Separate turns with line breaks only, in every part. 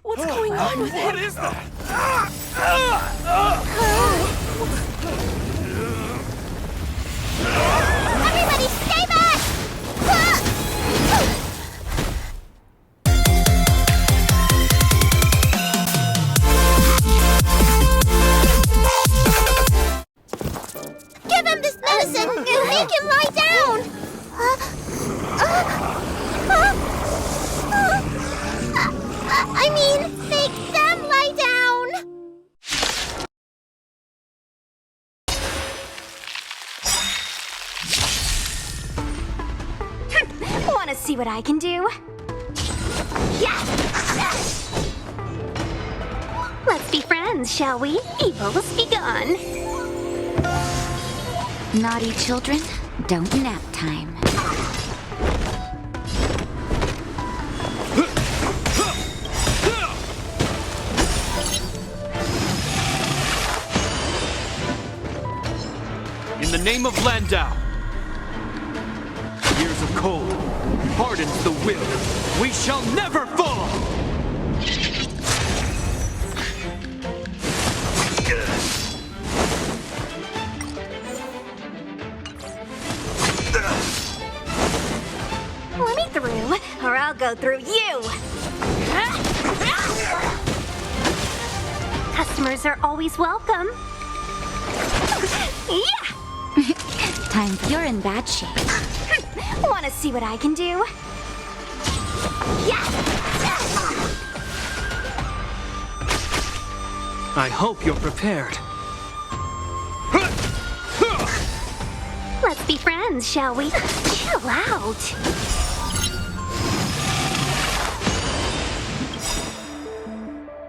What's going on with him?
What is that?
Everybody stay back! Give him this medicine and make him lie down! I mean, make them lie down!
Want to see what I can do? Yeah! Let's be friends, shall we? Evil's begun.
Naughty children, don't nap time.
In the name of Landau, years of cold hardens the will. We shall never fall!
Let me through, or I'll go through you. Customers are always welcome. Yeah!
You're in bad shape.
Want to see what I can do? Yeah!
I hope you're prepared.
Let's be friends, shall we? Chill out.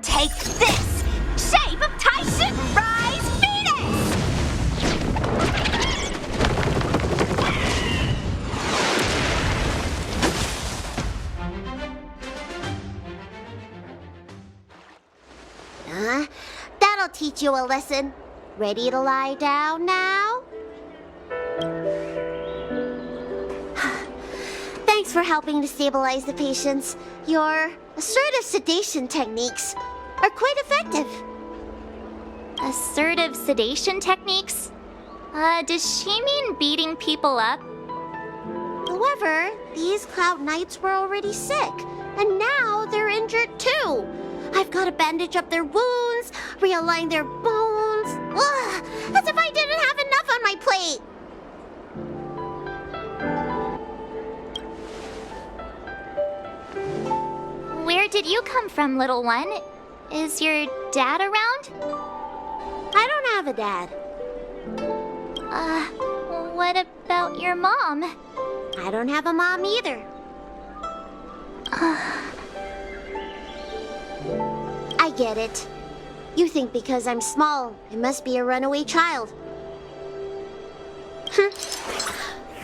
Take this! Shape of Tyson! Rise, Phoenix!
That'll teach you a lesson. Ready to lie down now? Thanks for helping to stabilize the patients. Your assertive sedation techniques are quite effective.
Assertive sedation techniques? Does she mean beating people up?
However, these Cloud Knights were already sick, and now they're injured too. I've got to bandage up their wounds, realign their bones. Ugh, as if I didn't have enough on my plate.
Where did you come from, little one? Is your dad around?
I don't have a dad.
What about your mom?
I don't have a mom either. I get it. You think because I'm small, I must be a runaway child.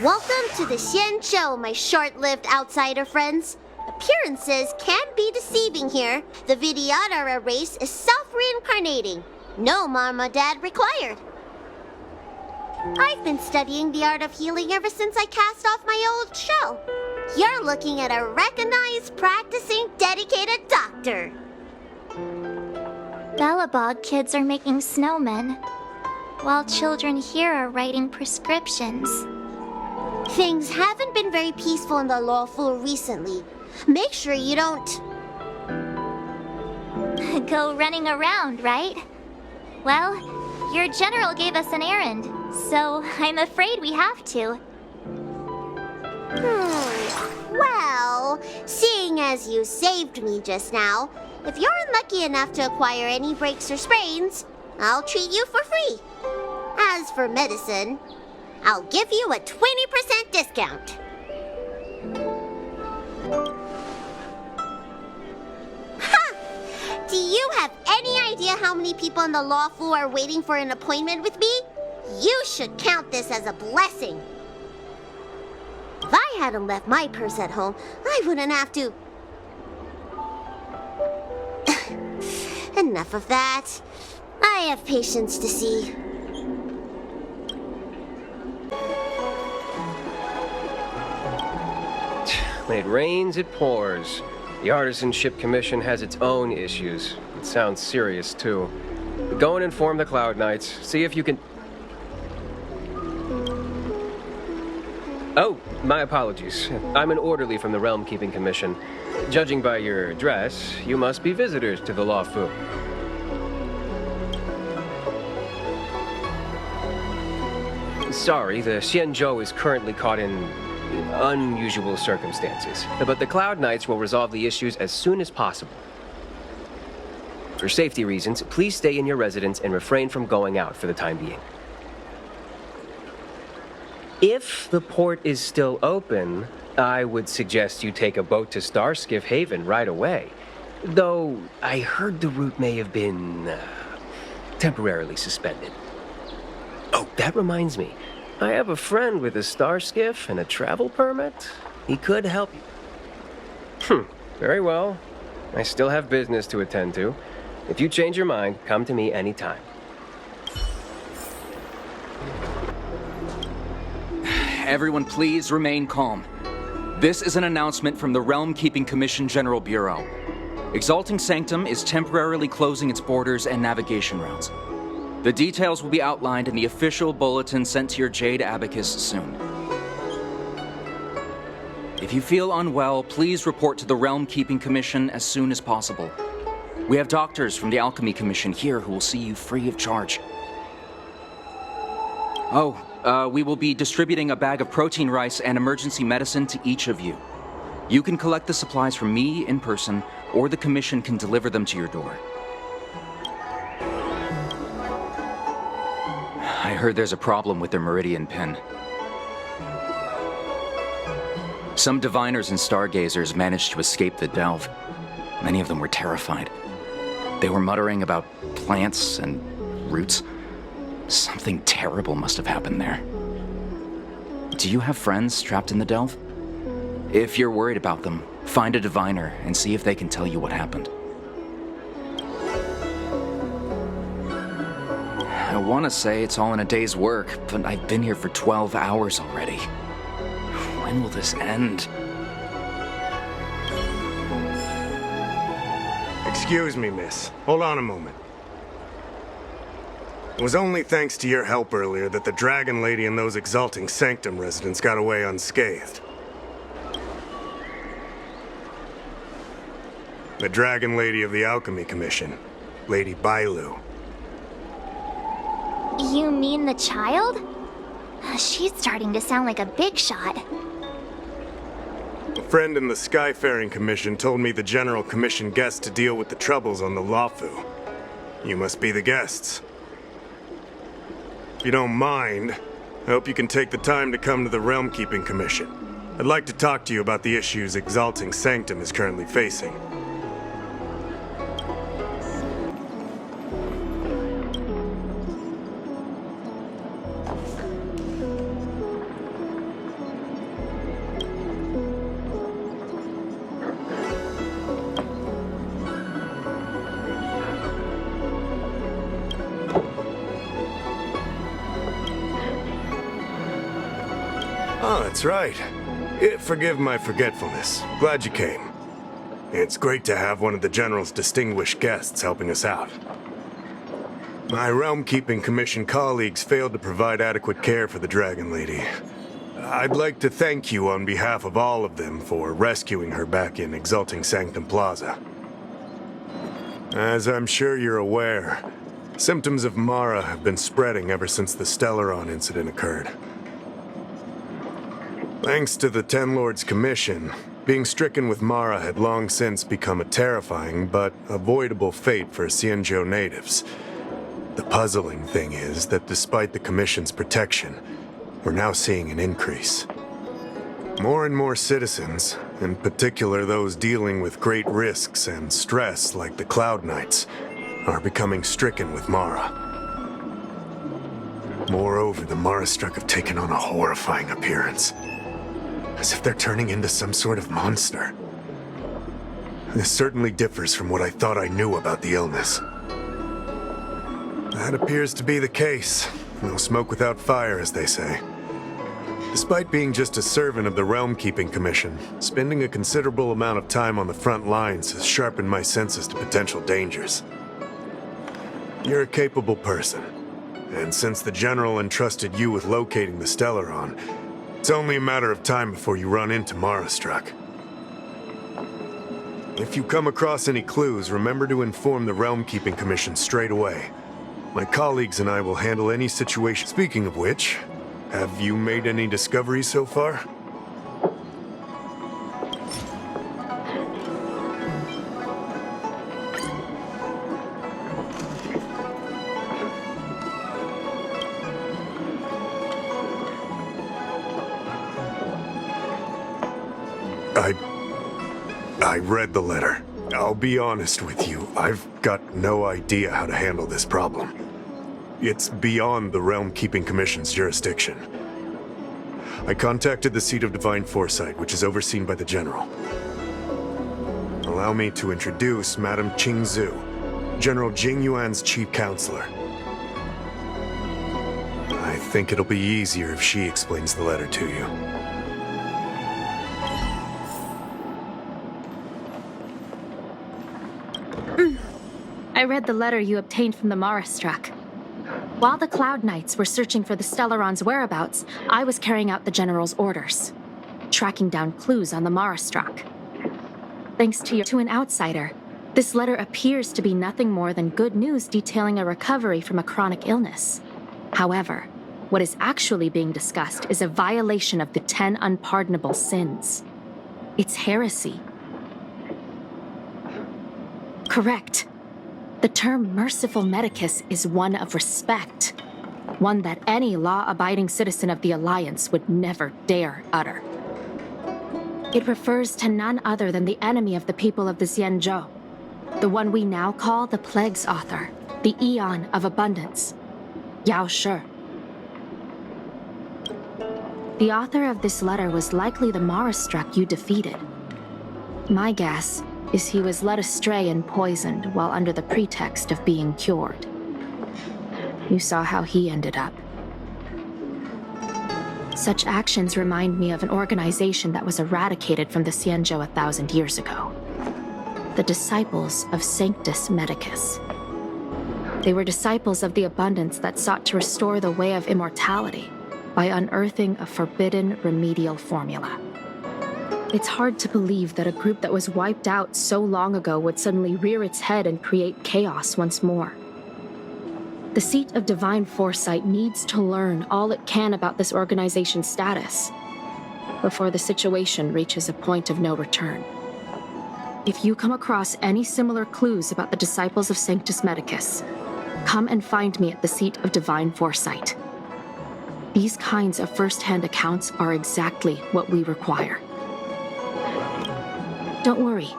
Welcome to the Xian Show, my short-lived outsider friends. Appearances can be deceiving here. The Vidyadhara race is self-reincarnating. No mom or dad required. I've been studying the art of healing ever since I cast off my old shell. You're looking at a recognized, practicing, dedicated doctor.
Bellabog kids are making snowmen, while children here are writing prescriptions.
Things haven't been very peaceful in the lawful recently. Make sure you don't...
Go running around, right? Well, your general gave us an errand, so I'm afraid we have to.
Well, seeing as you saved me just now, if you're unlucky enough to acquire any breaks or sprains, I'll treat you for free. As for medicine, I'll give you a 20% discount. Ha! Do you have any idea how many people in the law school are waiting for an appointment with me? You should count this as a blessing. If I hadn't left my purse at home, I wouldn't have to... Enough of that. I have patients to see.
When it rains, it pours. The Artisanship Commission has its own issues. It sounds serious, too. Go and inform the Cloud Knights. See if you can... Oh, my apologies. I'm an orderly from the Realm Keeping Commission. Judging by your dress, you must be visitors to the Lawfu. Sorry, the Xianzhou is currently caught in unusual circumstances, but the Cloud Knights will resolve the issues as soon as possible. For safety reasons, please stay in your residence and refrain from going out for the time being. If the port is still open, I would suggest you take a boat to Starskiff Haven right away. Though, I heard the route may have been temporarily suspended. Oh, that reminds me. I have a friend with a Starskiff and a travel permit. He could help you. Very well. I still have business to attend to. If you change your mind, come to me anytime.
Everyone, please remain calm. This is an announcement from the Realm Keeping Commission General Bureau. Exalting Sanctum is temporarily closing its borders and navigation routes. The details will be outlined in the official bulletin sent to your Jade Abacus soon. If you feel unwell, please report to the Realm Keeping Commission as soon as possible. We have doctors from the Alchemy Commission here who will see you free of charge. We will be distributing a bag of protein rice and emergency medicine to each of you. You can collect the supplies from me in person, or the Commission can deliver them to your door. I heard there's a problem with their Meridian pin. Some diviners and stargazers managed to escape the delve. Many of them were terrified. They were muttering about plants and roots. Something terrible must have happened there. Do you have friends trapped in the delve? If you're worried about them, find a diviner and see if they can tell you what happened. I want to say it's all in a day's work, but I've been here for 12 hours already. When will this end?
Excuse me, miss. Hold on a moment. It was only thanks to your help earlier that the Dragon Lady and those Exalting Sanctum residents got away unscathed. The Dragon Lady of the Alchemy Commission, Lady Bailu.
You mean the child? She's starting to sound like a big shot.
A friend in the Skyfaring Commission told me the General commissioned guests to deal with the troubles on the Lawfu. You must be the guests. If you don't mind, I hope you can take the time to come to the Realm Keeping Commission. I'd like to talk to you about the issues Exalting Sanctum is currently facing. Oh, that's right. Forgive my forgetfulness. Glad you came. It's great to have one of the General's distinguished guests helping us out. My Realm Keeping Commission colleagues failed to provide adequate care for the Dragon Lady. I'd like to thank you on behalf of all of them for rescuing her back in Exalting Sanctum Plaza. As I'm sure you're aware, symptoms of Mara have been spreading ever since the Stellaron incident occurred. Thanks to the Ten Lords Commission, being stricken with Mara had long since become a terrifying but avoidable fate for Xianzhou natives. The puzzling thing is that despite the Commission's protection, we're now seeing an increase. More and more citizens, in particular those dealing with great risks and stress like the Cloud Knights, are becoming stricken with Mara. Moreover, the Mara-struck have taken on a horrifying appearance. As if they're turning into some sort of monster. This certainly differs from what I thought I knew about the illness. That appears to be the case. No smoke without fire, as they say. Despite being just a servant of the Realm Keeping Commission, spending a considerable amount of time on the front lines has sharpened my senses to potential dangers. You're a capable person, and since the General entrusted you with locating the Stellaron, it's only a matter of time before you run into Marastruck. If you come across any clues, remember to inform the Realm Keeping Commission straight away. My colleagues and I will handle any situation. Speaking of which, have you made any discoveries so far? I read the letter. I'll be honest with you, I've got no idea how to handle this problem. It's beyond the Realm Keeping Commission's jurisdiction. I contacted the Seat of Divine Foresight, which is overseen by the General. Allow me to introduce Madame Qingzhu, General Jing Yuan's chief counselor. I think it'll be easier if she explains the letter to you.
I read the letter you obtained from the Marastruck. While the Cloud Knights were searching for the Stellaron's whereabouts, I was carrying out the General's orders, tracking down clues on the Marastruck. Thanks to an outsider, this letter appears to be nothing more than good news detailing a recovery from a chronic illness. However, what is actually being discussed is a violation of the 10 unpardonable sins. It's heresy. Correct. The term merciful medicus is one of respect, one that any law-abiding citizen of the Alliance would never dare utter. It refers to none other than the enemy of the people of the Xianzhou, the one we now call the Plague's author, the Eon of Abundance, Yao Shi. The author of this letter was likely the Marastruck you defeated. My guess is he was led astray and poisoned while under the pretext of being cured. You saw how he ended up. Such actions remind me of an organization that was eradicated from the Xianzhou 1,000 years ago. The Disciples of Sanctus Medicus. They were disciples of the abundance that sought to restore the way of immortality by unearthing a forbidden remedial formula. It's hard to believe that a group that was wiped out so long ago would suddenly rear its head and create chaos once more. The Seat of Divine Foresight needs to learn all it can about this organization's status before the situation reaches a point of no return. If you come across any similar clues about the Disciples of Sanctus Medicus, come and find me at the Seat of Divine Foresight. These kinds of first-hand accounts are exactly what we require. Don't worry.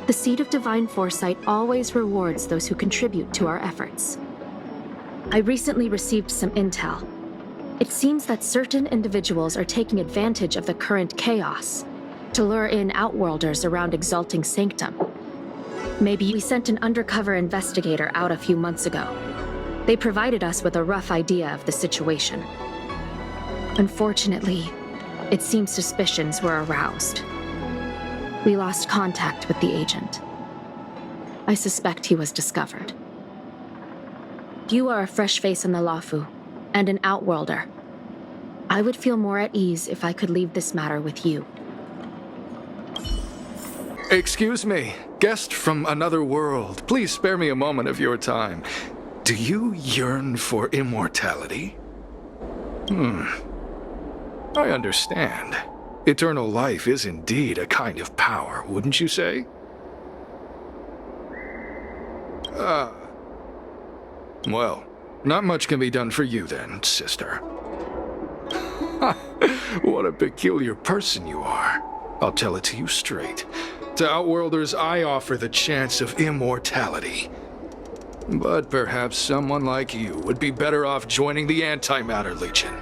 The Seat of Divine Foresight always rewards those who contribute to our efforts. I recently received some intel. It seems that certain individuals are taking advantage of the current chaos to lure in outworlders around Exalting Sanctum. Maybe we sent an undercover investigator out a few months ago. They provided us with a rough idea of the situation. Unfortunately, it seems suspicions were aroused. We lost contact with the agent. I suspect he was discovered. You are a fresh face in the Lafu, and an outworlder. I would feel more at ease if I could leave this matter with you.
Excuse me, guest from another world. Please spare me a moment of your time. Do you yearn for immortality? I understand. Eternal life is indeed a kind of power, wouldn't you say? Well, not much can be done for you then, sister. What a peculiar person you are. I'll tell it to you straight. To Outworlders, I offer the chance of immortality. But perhaps someone like you would be better off joining the Antimatter Legion.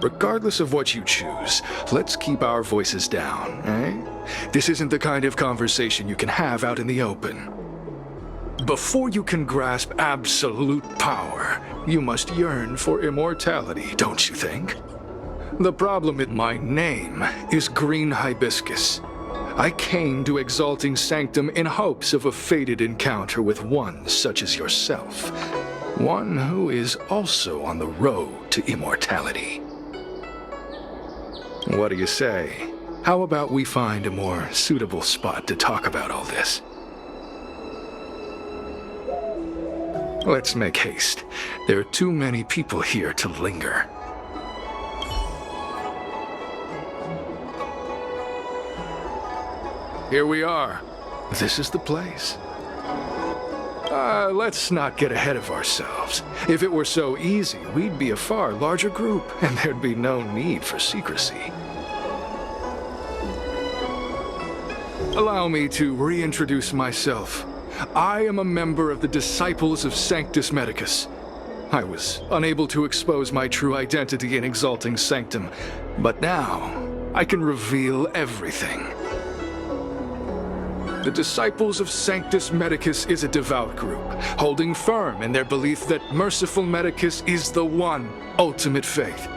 Regardless of what you choose, let's keep our voices down, eh? This isn't the kind of conversation you can have out in the open. Before you can grasp absolute power, you must yearn for immortality, don't you think? The problem with my name is Green Hibiscus. I came to Exalting Sanctum in hopes of a fated encounter with one such as yourself. One who is also on the road to immortality. What do you say? How about we find a more suitable spot to talk about all this? Let's make haste. There are too many people here to linger. Here we are. This is the place. Let's not get ahead of ourselves. If it were so easy, we'd be a far larger group, and there'd be no need for secrecy. Allow me to reintroduce myself. I am a member of the Disciples of Sanctus Medicus. I was unable to expose my true identity in Exalting Sanctum, but now I can reveal everything. The Disciples of Sanctus Medicus is a devout group, holding firm in their belief that Merciful Medicus is the one ultimate faith.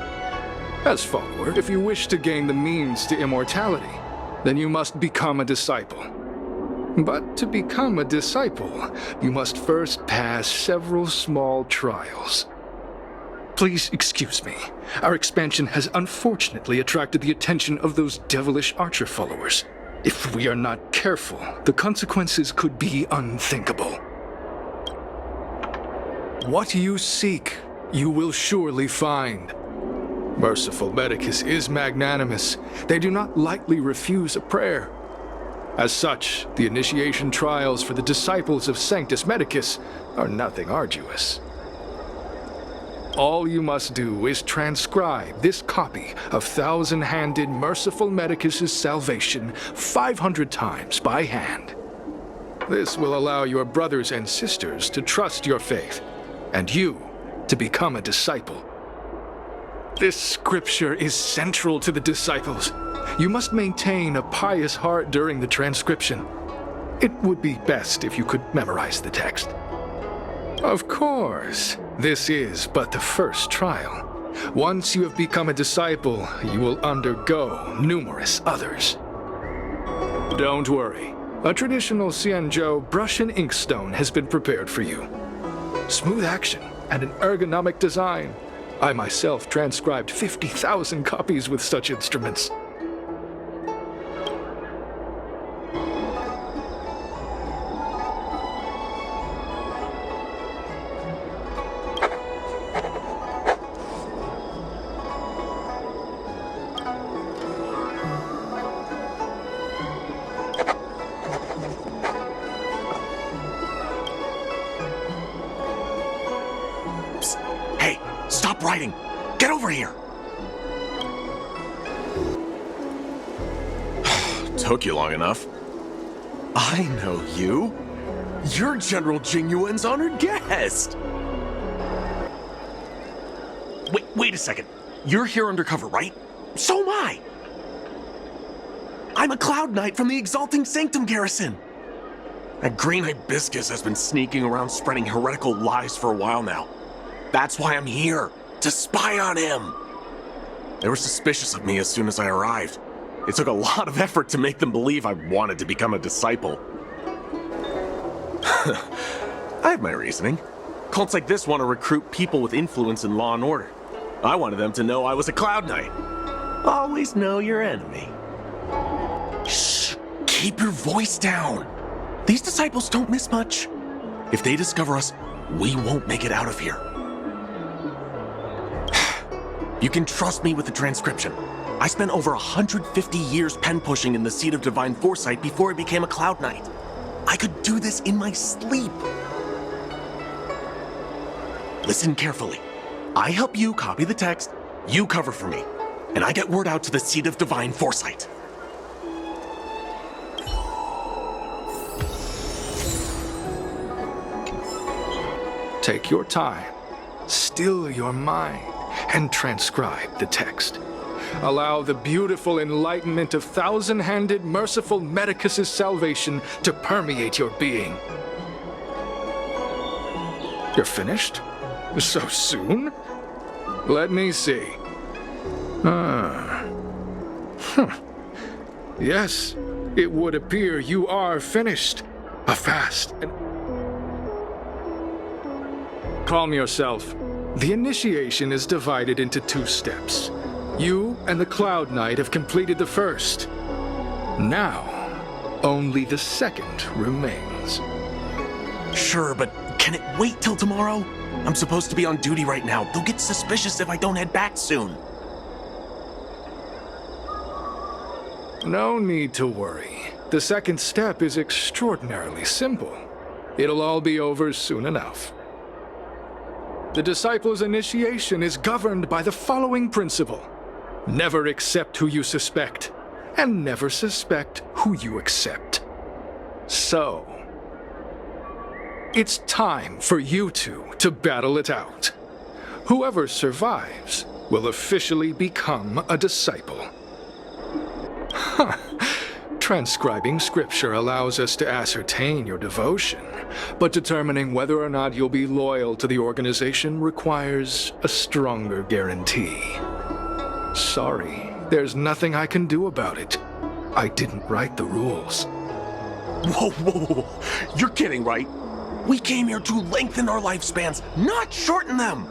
As follower, if you wish to gain the means to immortality, then you must become a disciple. But to become a disciple, you must first pass several small trials. Please excuse me. Our expansion has unfortunately attracted the attention of those devilish archer followers. If we are not careful, the consequences could be unthinkable. What you seek, you will surely find. Merciful Medicus is magnanimous. They do not lightly refuse a prayer. As such, the initiation trials for the Disciples of Sanctus Medicus are nothing arduous. All you must do is transcribe this copy of Thousand-Handed Merciful Medicus's Salvation 500 times by hand. This will allow your brothers and sisters to trust your faith, and you to become a disciple. This scripture is central to the disciples. You must maintain a pious heart during the transcription. It would be best if you could memorize the text. Of course, this is but the first trial. Once you have become a disciple, you will undergo numerous others. Don't worry. A traditional Xianzhou brush and inkstone has been prepared for you. Smooth action and an ergonomic design. I myself transcribed 50,000 copies with such instruments.
Hey, stop writing! Get over here! Took you long enough. I know you. You're General Jingyuan's honored guest. Wait a second. You're here undercover, right? So am I. I'm a Cloud Knight from the Exalting Sanctum garrison. That Green Hibiscus has been sneaking around spreading heretical lies for a while now. That's why I'm here, to spy on him. They were suspicious of me as soon as I arrived. It took a lot of effort to make them believe I wanted to become a disciple. I have my reasoning. Cults like this want to recruit people with influence in law and order. I wanted them to know I was a Cloud Knight. Always know your enemy. Shh! Keep your voice down. These disciples don't miss much. If they discover us, we won't make it out of here. You can trust me with the transcription. I spent over 150 years pen pushing in the Seat of Divine Foresight before I became a Cloud Knight. I could do this in my sleep. Listen carefully. I help you copy the text, you cover for me, and I get word out to the Seat of Divine Foresight.
Take your time, still your mind, and transcribe the text. Allow the beautiful enlightenment of Thousand-Handed Merciful Medicus's salvation to permeate your being. You're finished? So soon? Let me see. Ah. Yes, it would appear you are finished. A fast and... Calm yourself. The initiation is divided into 2 steps. You and the Cloud Knight have completed the first. Now, only the second remains.
Sure, but can it wait till tomorrow? I'm supposed to be on duty right now. They'll get suspicious if I don't head back soon.
No need to worry. The second step is extraordinarily simple. It'll all be over soon enough. The disciple's initiation is governed by the following principle. Never accept who you suspect, and never suspect who you accept. So, it's time for you two to battle it out. Whoever survives will officially become a disciple. Transcribing scripture allows us to ascertain your devotion, but determining whether or not you'll be loyal to the organization requires a stronger guarantee. Sorry, there's nothing I can do about it. I didn't write the rules.
Whoa, whoa, whoa. You're kidding, right? We came here to lengthen our lifespans, not shorten them.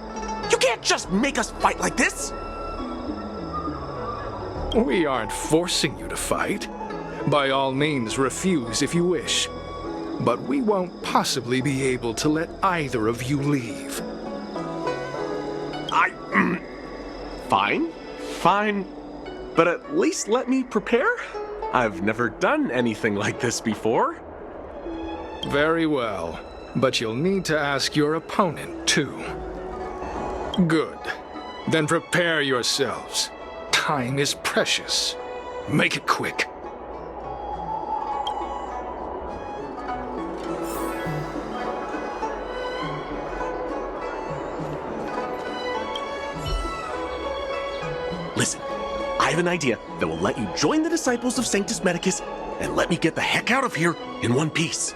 You can't just make us fight like this.
We aren't forcing you to fight. By all means, refuse if you wish. But we won't possibly be able to let either of you leave.
Fine. But at least let me prepare. I've never done anything like this before.
Very well. But you'll need to ask your opponent, too. Good. Then prepare yourselves. Time is precious. Make it quick.
Listen, I have an idea that will let you join the disciples of Sanctus Medicus and let me get the heck out of here in one piece.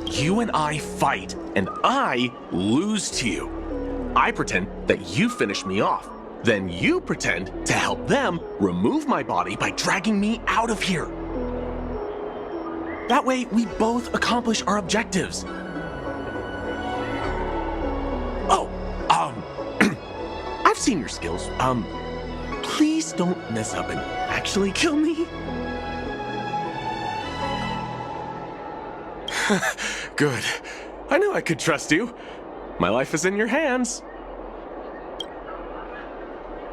You and I fight, and I lose to you. I pretend that you finish me off. Then you pretend to help them remove my body by dragging me out of here. That way, we both accomplish our objectives. Oh, I've seen your skills. Please don't mess up and actually kill me. Good. I knew I could trust you. My life is in your hands.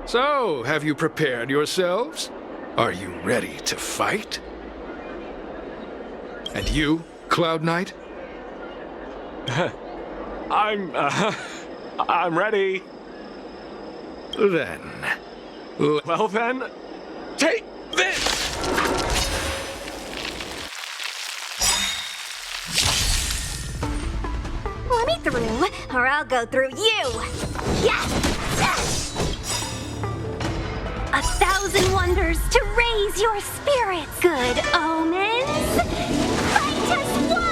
So, have you prepared yourselves? Are you ready to fight? And you, Cloud Knight?
I'm ready.
Then...
Well then, take this!
Let me through, or I'll go through you. Yes! 1,000 wonders to raise your spirits. Good omens. Fight as one!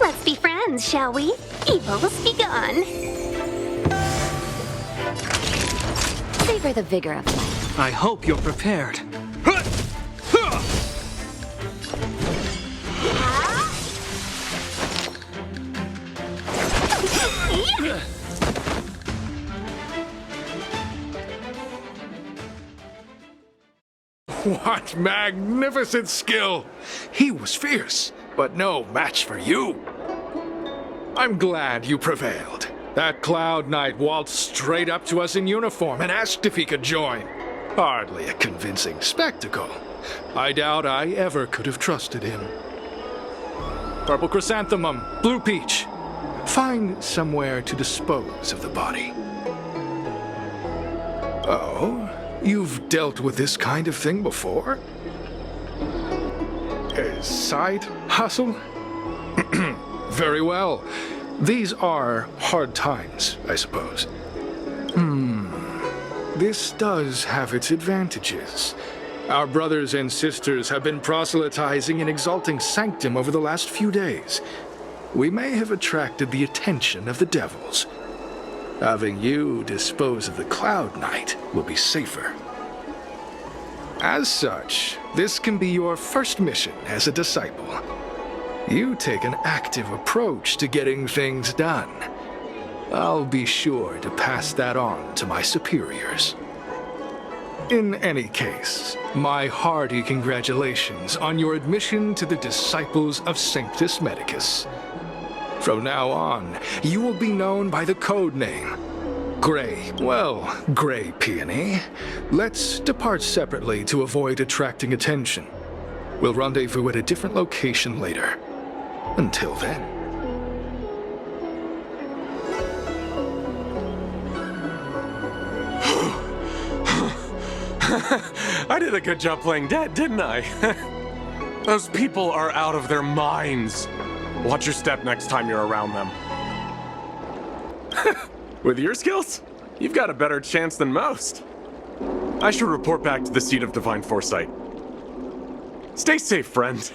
Let's be friends, shall we? Evil's begun.
Savor the vigor of life.
I hope you're prepared.
What magnificent skill! He was fierce, but no match for you. I'm glad you prevailed. That Cloud Knight waltzed straight up to us in uniform and asked if he could join. Hardly a convincing spectacle. I doubt I ever could have trusted him. Purple chrysanthemum, blue peach. Find somewhere to dispose of the body. Oh, you've dealt with this kind of thing before? Side hustle? Very well. These are hard times, I suppose. This does have its advantages. Our brothers and sisters have been proselytizing and exalting Sanctum over the last few days. we may have attracted the attention of the devils. Having you dispose of the Cloud Knight will be safer. As such, this can be your first mission as a disciple. You take an active approach to getting things done. I'll be sure to pass that on to my superiors. In any case, my hearty congratulations on your admission to the Disciples of Sanctus Medicus. From now on, you will be known by the code name Gray. Well, Gray Peony. Let's depart separately to avoid attracting attention. We'll rendezvous at a different location later. Until then.
I did a good job playing dead, didn't I? Those people are out of their minds. Watch your step next time you're around them. With your skills, you've got a better chance than most. I should report back to the seat of divine foresight. Stay safe, friend.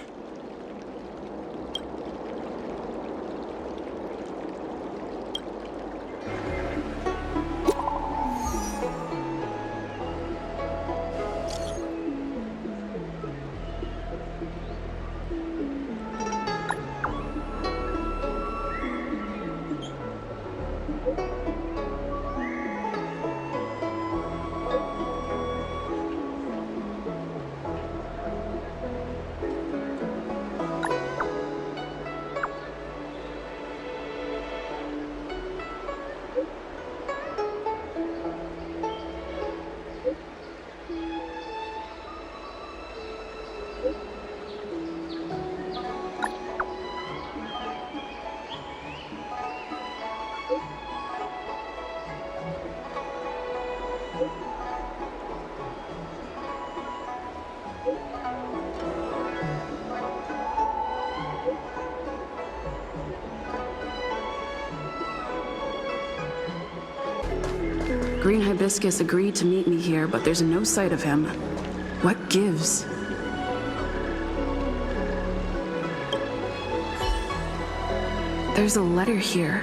Green Hibiscus agreed to meet me here, but there's no sight of him. What gives? There's a letter here.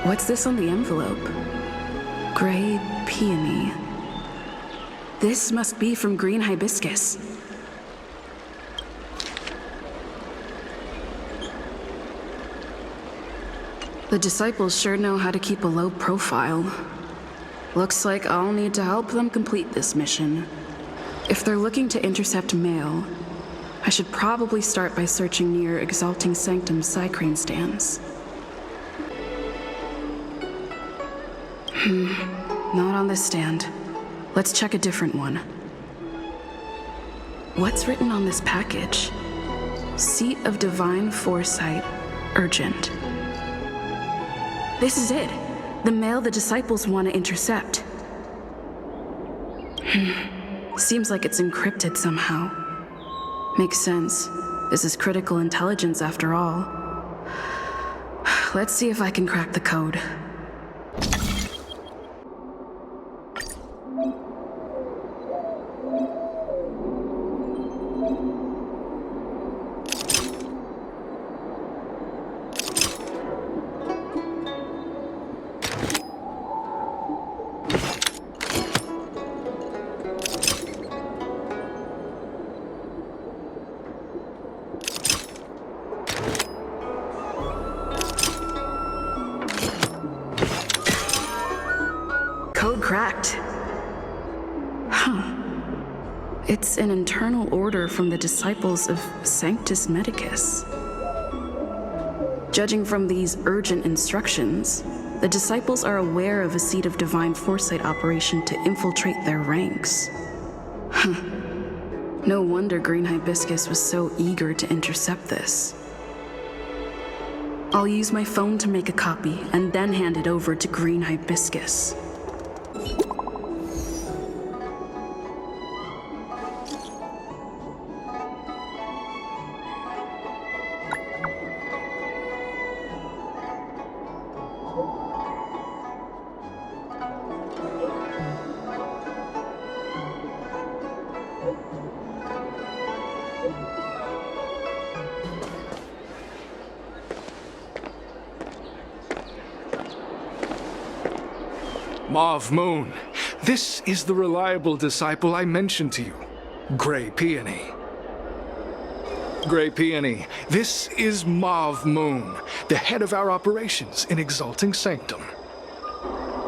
What's this on the envelope? Gray Peony. This must be from Green Hibiscus. The disciples sure know how to keep a low profile. Looks like I'll need to help them complete this mission. If they're looking to intercept mail, I should probably start by searching near Exalting Sanctum's Psycrane stands. Not on this stand. Let's check a different one. What's written on this package? Seat of Divine Foresight, urgent. This is it. The mail the disciples want to intercept. Seems like it's encrypted somehow. Makes sense. This is critical intelligence after all. Let's see if I can crack the code. Code cracked. Huh. It's an internal order from the Disciples of Sanctus Medicus. Judging from these urgent instructions, the Disciples are aware of a Seat of Divine Foresight operation to infiltrate their ranks. Huh. No wonder Green Hibiscus was so eager to intercept this. I'll use my phone to make a copy and then hand it over to Green Hibiscus.
Mauve Moon, this is the reliable disciple I mentioned to you, Gray Peony. Gray Peony, this is Mauve Moon, the head of our operations in Exalting Sanctum.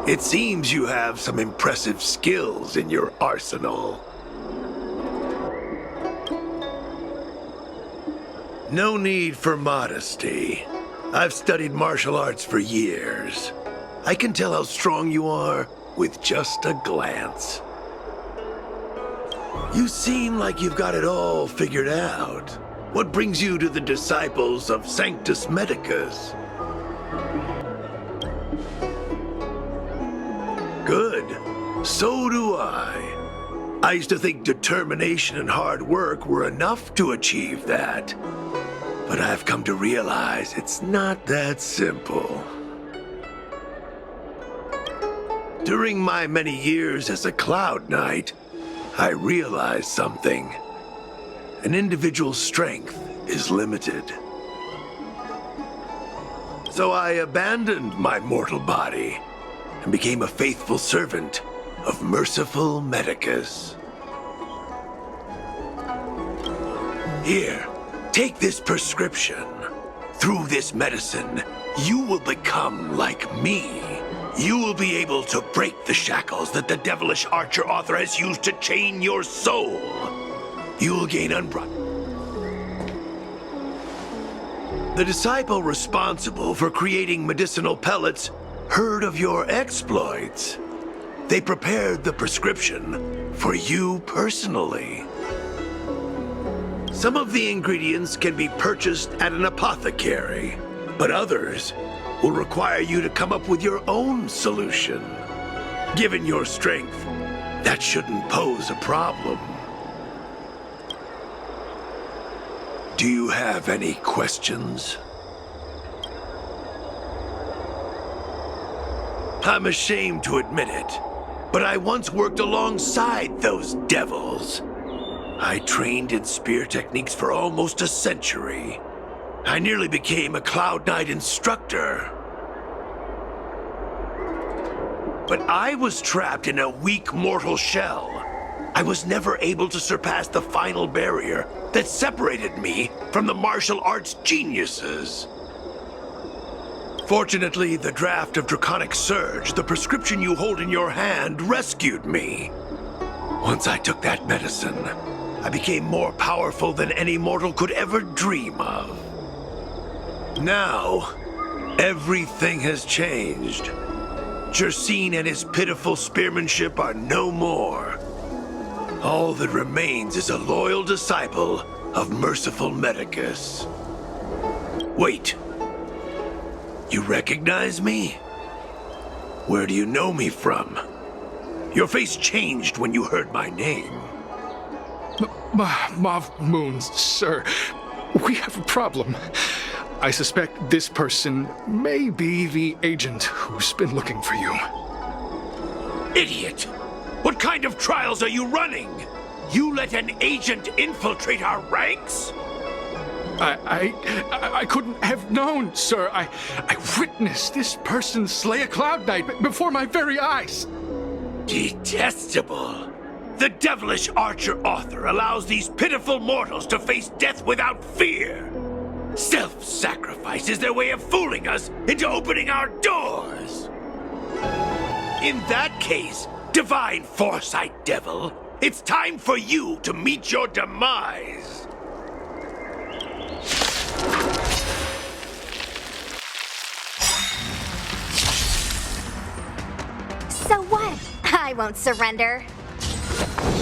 It seems you have some impressive skills in your arsenal. No need for modesty. I've studied martial arts for years. I can tell how strong you are with just a glance. You seem like you've got it all figured out. What brings you to the disciples of Sanctus Medicus? Good. So do I. I used to think determination and hard work were enough to achieve that. But I've come to realize it's not that simple. During my many years as a Cloud Knight, I realized something. An individual's strength is limited. So I abandoned my mortal body and became a faithful servant of merciful Medicus. Here, take this prescription. Through this medicine, you will become like me. You will be able to break the shackles that the devilish archer author has used to chain your soul. You will gain The disciple responsible for creating medicinal pellets heard of your exploits. They prepared the prescription for you personally. Some of the ingredients can be purchased at an apothecary, but others will require you to come up with your own solution. Given your strength, that shouldn't pose a problem. Do you have any questions? I'm ashamed to admit it, but I once worked alongside those devils. I trained in spear techniques for almost a century. I nearly became a Cloud Knight instructor. But I was trapped in a weak mortal shell. I was never able to surpass the final barrier that separated me from the martial arts geniuses. Fortunately, the draft of Draconic Surge, the prescription you hold in your hand, rescued me. Once I took that medicine, I became more powerful than any mortal could ever dream of. Now, everything has changed. Jersine and his pitiful spearmanship are no more. All that remains is a loyal disciple of merciful Medicus. Wait. You recognize me? Where do you know me from? Your face changed when you heard my name.
Mauve Moon, sir. We have a problem. I suspect this person may be the agent who's been looking for you.
Idiot! What kind of trials are you running? You let an agent infiltrate our ranks?
I couldn't have known, sir. I witnessed this person slay a Cloud Knight before my very eyes.
Detestable. The devilish archer author allows these pitiful mortals to face death without fear. Self-sacrifice is their way of fooling us into opening our doors. In that case, Divine Foresight Devil, it's time for you to meet your demise.
So what? I won't surrender.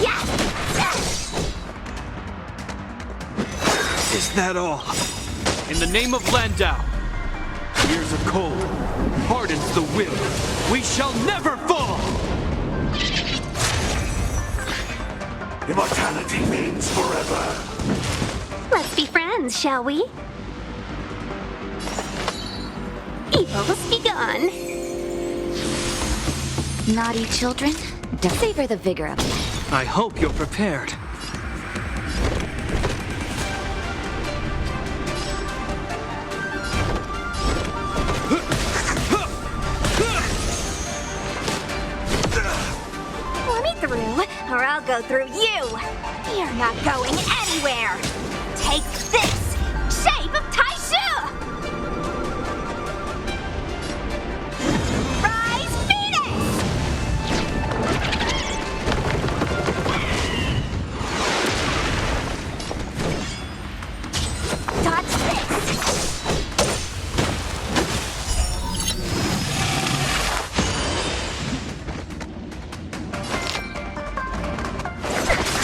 Yes!
Is that all? In the name of Landau, years of cold hardens the will. We shall never fall!
Immortality means forever.
Let's be friends, shall we? Evils be gone.
Naughty children, don't savor the vigor of life.
I hope you're prepared.
through, or I'll go through you. You're not going anywhere. Take this, shape of Taishu! Rise, Venus! Dodge this!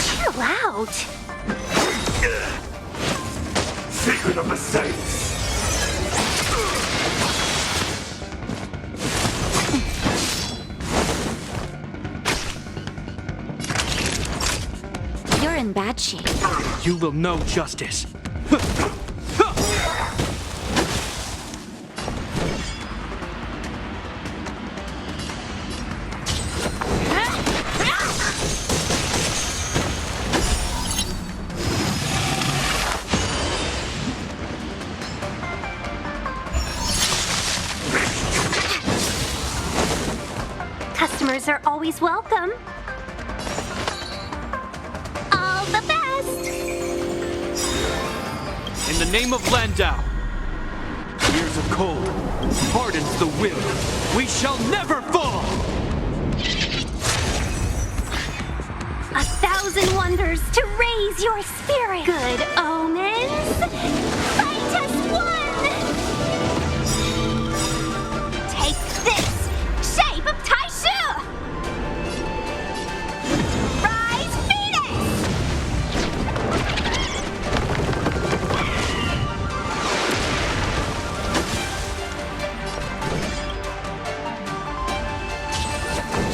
Chill out.
Secret of the Saints!
You're in bad shape.
You will know justice.
Customers are always welcome. All the best!
In the name of Landau, years of cold hardens the will. We shall never fall!
1,000 wonders to raise your spirit. Good omens. Fight as one. Take this, shape of Taishu. Rise, Venus.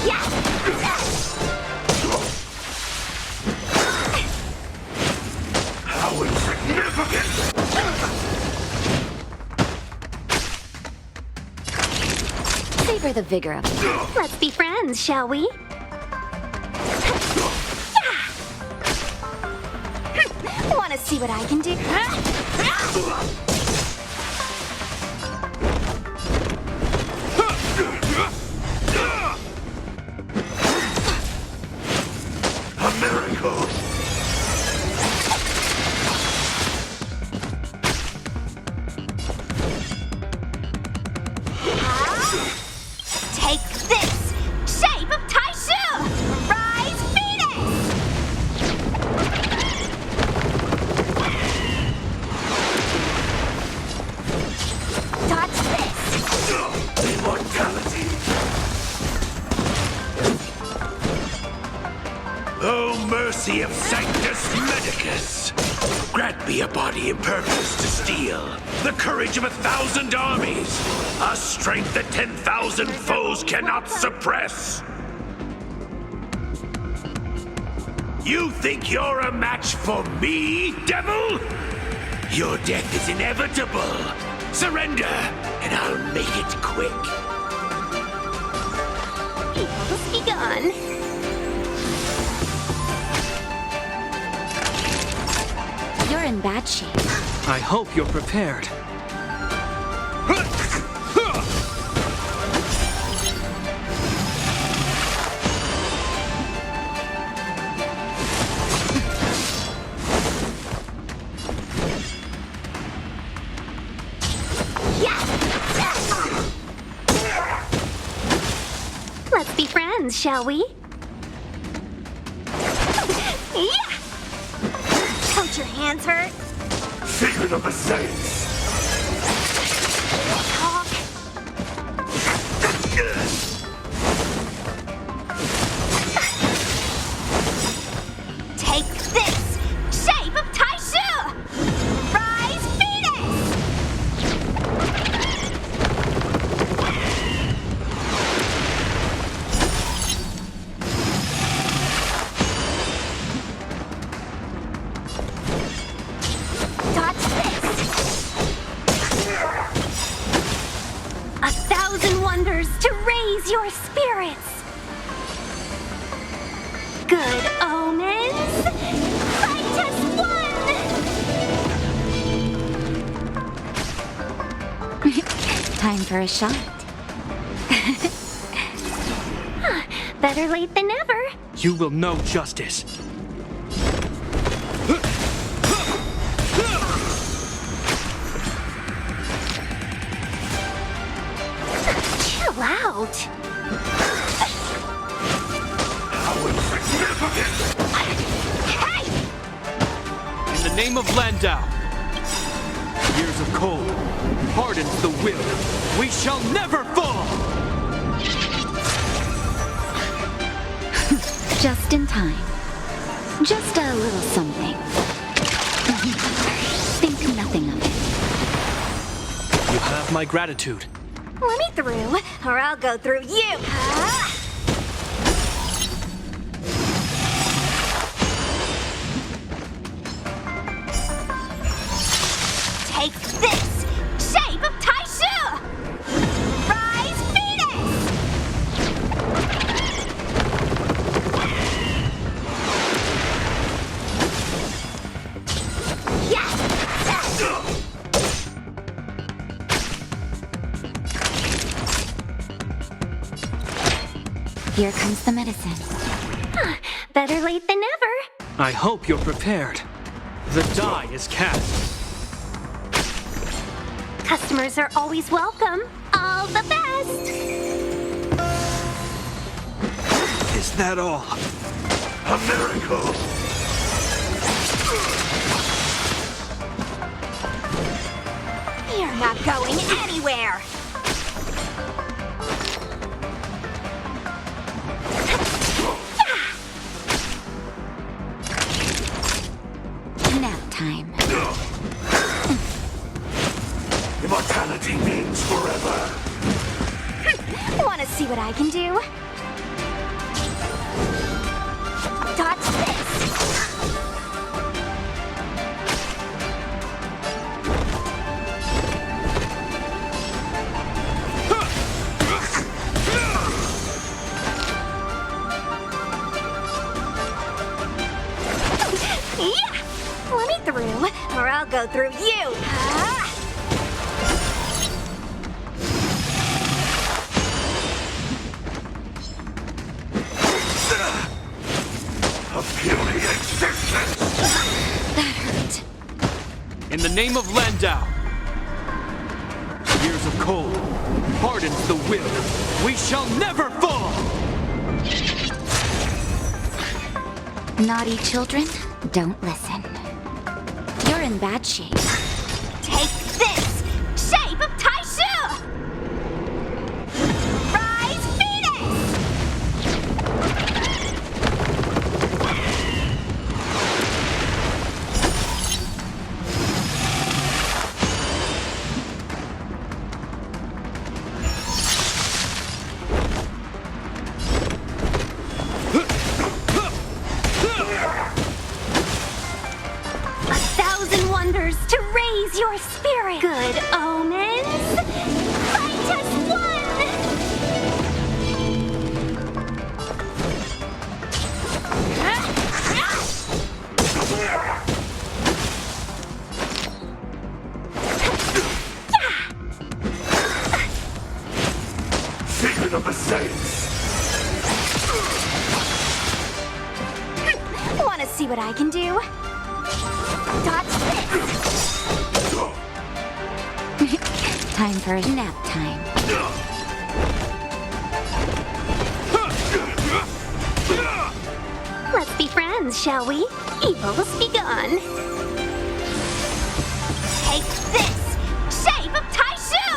Yeah.
How insignificant!
Savor the vigor of it.
Let's be friends, shall we? Want to see what I can do?
A miracle!
Take this, shape of Taishu. Rise, Venus. Dodge this.
Immortality! Oh, mercy of Sanctus Medicus! Grant me a body and purpose to steal, the courage of 1,000 armies, a strength that 10,000 foes cannot suppress! You think you're a match for me, devil? Your death is inevitable! Surrender, and I'll make it quick!
Evil's begun.
You're in bad shape.
I hope you're prepared.
Let's be friends, shall we? Yeah! Don't your hands hurt?
Secret of the Saints!
Talk. Take this, shape of Taishu! Rise, Venus! Dodge this! 1,000 wonders to raise your spirits! Good omens! Fight as one!
Time for a shot.
Better late than never.
you will know justice.
Chill out. Hey!
In the name of Landau, years of cold hardens the will. We shall never fall!
Just in time. Just a little something. Think nothing of it.
You have my gratitude.
Let me through, or I'll go through you. Take this! Shape of Taishu! Rise, Phoenix! Yes!
Here comes the medicine.
Better late than never.
I hope you're prepared. The die is cast.
Customers are always welcome. All the best!
Is that all?
A miracle!
You're not going anywhere!
Nap time.
Immortality means forever.
Wanna see what I can do? Dodge this! Yeah! Let me through, or I'll go through you!
A puny existence!
That hurt.
In the name of Landau, years of cold hardens the will. We shall never fall!
Naughty children, don't listen. You're in bad shape.
Take this! Shape of Taishu! Rise, Phoenix! Wonders to raise your spirit. Good omens. Fight as one.
Secret of the Saints.
Want to see what I can do? Dodge this!
Time for a nap time.
Let's be friends, shall we? Evil's begun. Take this! Shape of Taishu!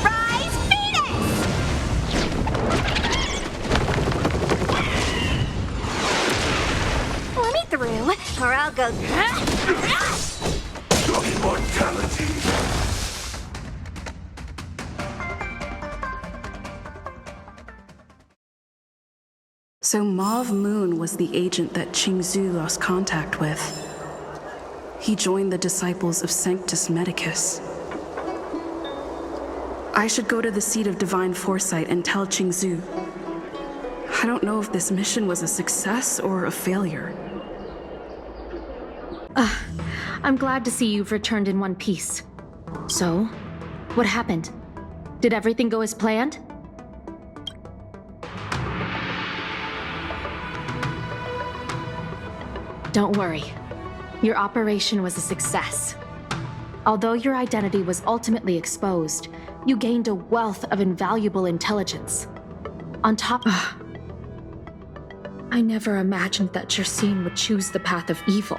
Rise, Phoenix! Let me through, or I'll go...
Your immortality.
So Mauve Moon was the agent that Qingzhou lost contact with. He joined the disciples of Sanctus Medicus. I should go to the seat of divine foresight and tell Qingzhou. I don't know if this mission was a success or a failure.
I'm glad to see you've returned in one piece. So, what happened? Did everything go as planned? Don't worry. Your operation was a success. Although your identity was ultimately exposed, you gained a wealth of invaluable intelligence. On top of... I never imagined that Jersine would choose the path of evil.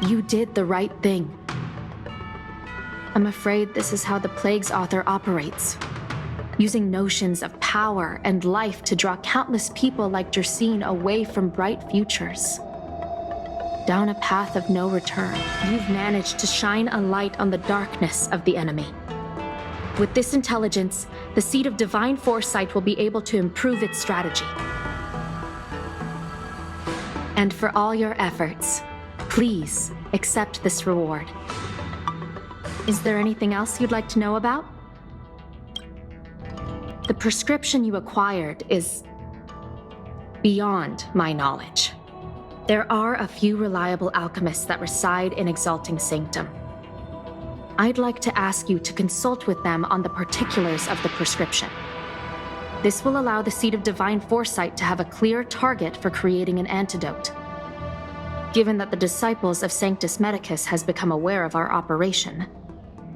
You did the right thing. I'm afraid this is how the Plague's author operates, using notions of power and life to draw countless people like Jersine away from bright futures. Down a path of no return, you've managed to shine a light on the darkness of the enemy. With this intelligence, the Seed of Divine Foresight will be able to improve its strategy. And for all your efforts, please accept this reward. Is there anything else you'd like to know about? The prescription you acquired is beyond my knowledge. There are a few reliable alchemists that reside in Exalting Sanctum. I'd like to ask you to consult with them on the particulars of the prescription. This will allow the Seed of Divine Foresight to have a clear target for creating an antidote. Given that the disciples of Sanctus Medicus has become aware of our operation,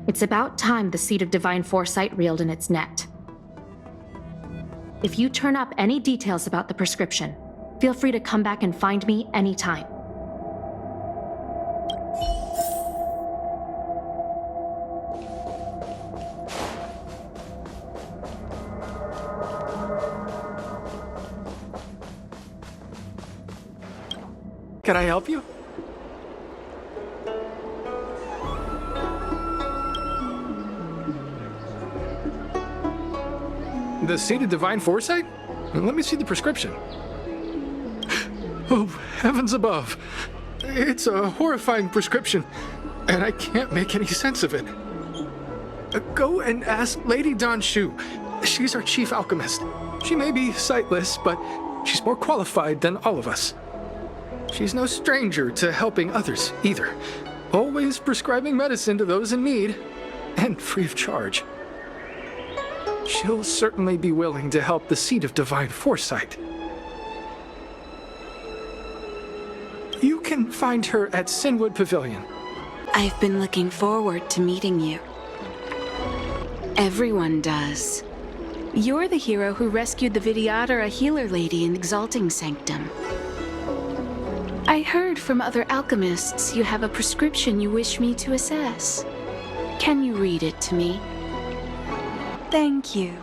it's about time the Seed of Divine Foresight reeled in its net. If you turn up any details about the prescription, feel free to come back and find me anytime.
Can I help you?
The Seed of Divine Foresight? Let me see the prescription. Oh, heavens above. It's a horrifying prescription, and I can't make any sense of it. Go and ask Lady Dan Shu. She's our chief alchemist. She may be sightless, but she's more qualified than all of us. She's no stranger to helping others, either. Always prescribing medicine to those in need, and free of charge. She'll certainly be willing to help the Seed of Divine Foresight. You can find her at Sinwood Pavilion.
I've been looking forward to meeting you. Everyone does. You're the hero who rescued the Vidyadhara healer lady in Exalting Sanctum. I heard from other alchemists you have a prescription you wish me to assess. Can you read it to me? Thank you.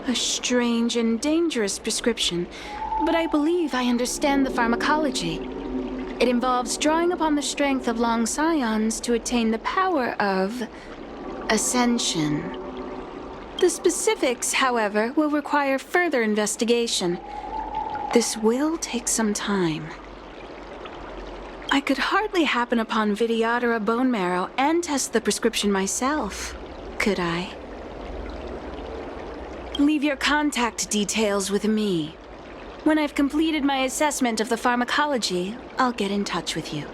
A strange and dangerous prescription, but I believe I understand the pharmacology. It involves drawing upon the strength of long scions to attain the power of ascension. The specifics, however, will require further investigation. This will take some time. I could hardly happen upon Vidyadhara bone marrow and test the prescription myself, could I? Leave your contact details with me. When I've completed my assessment of the pharmacology, I'll get in touch with you.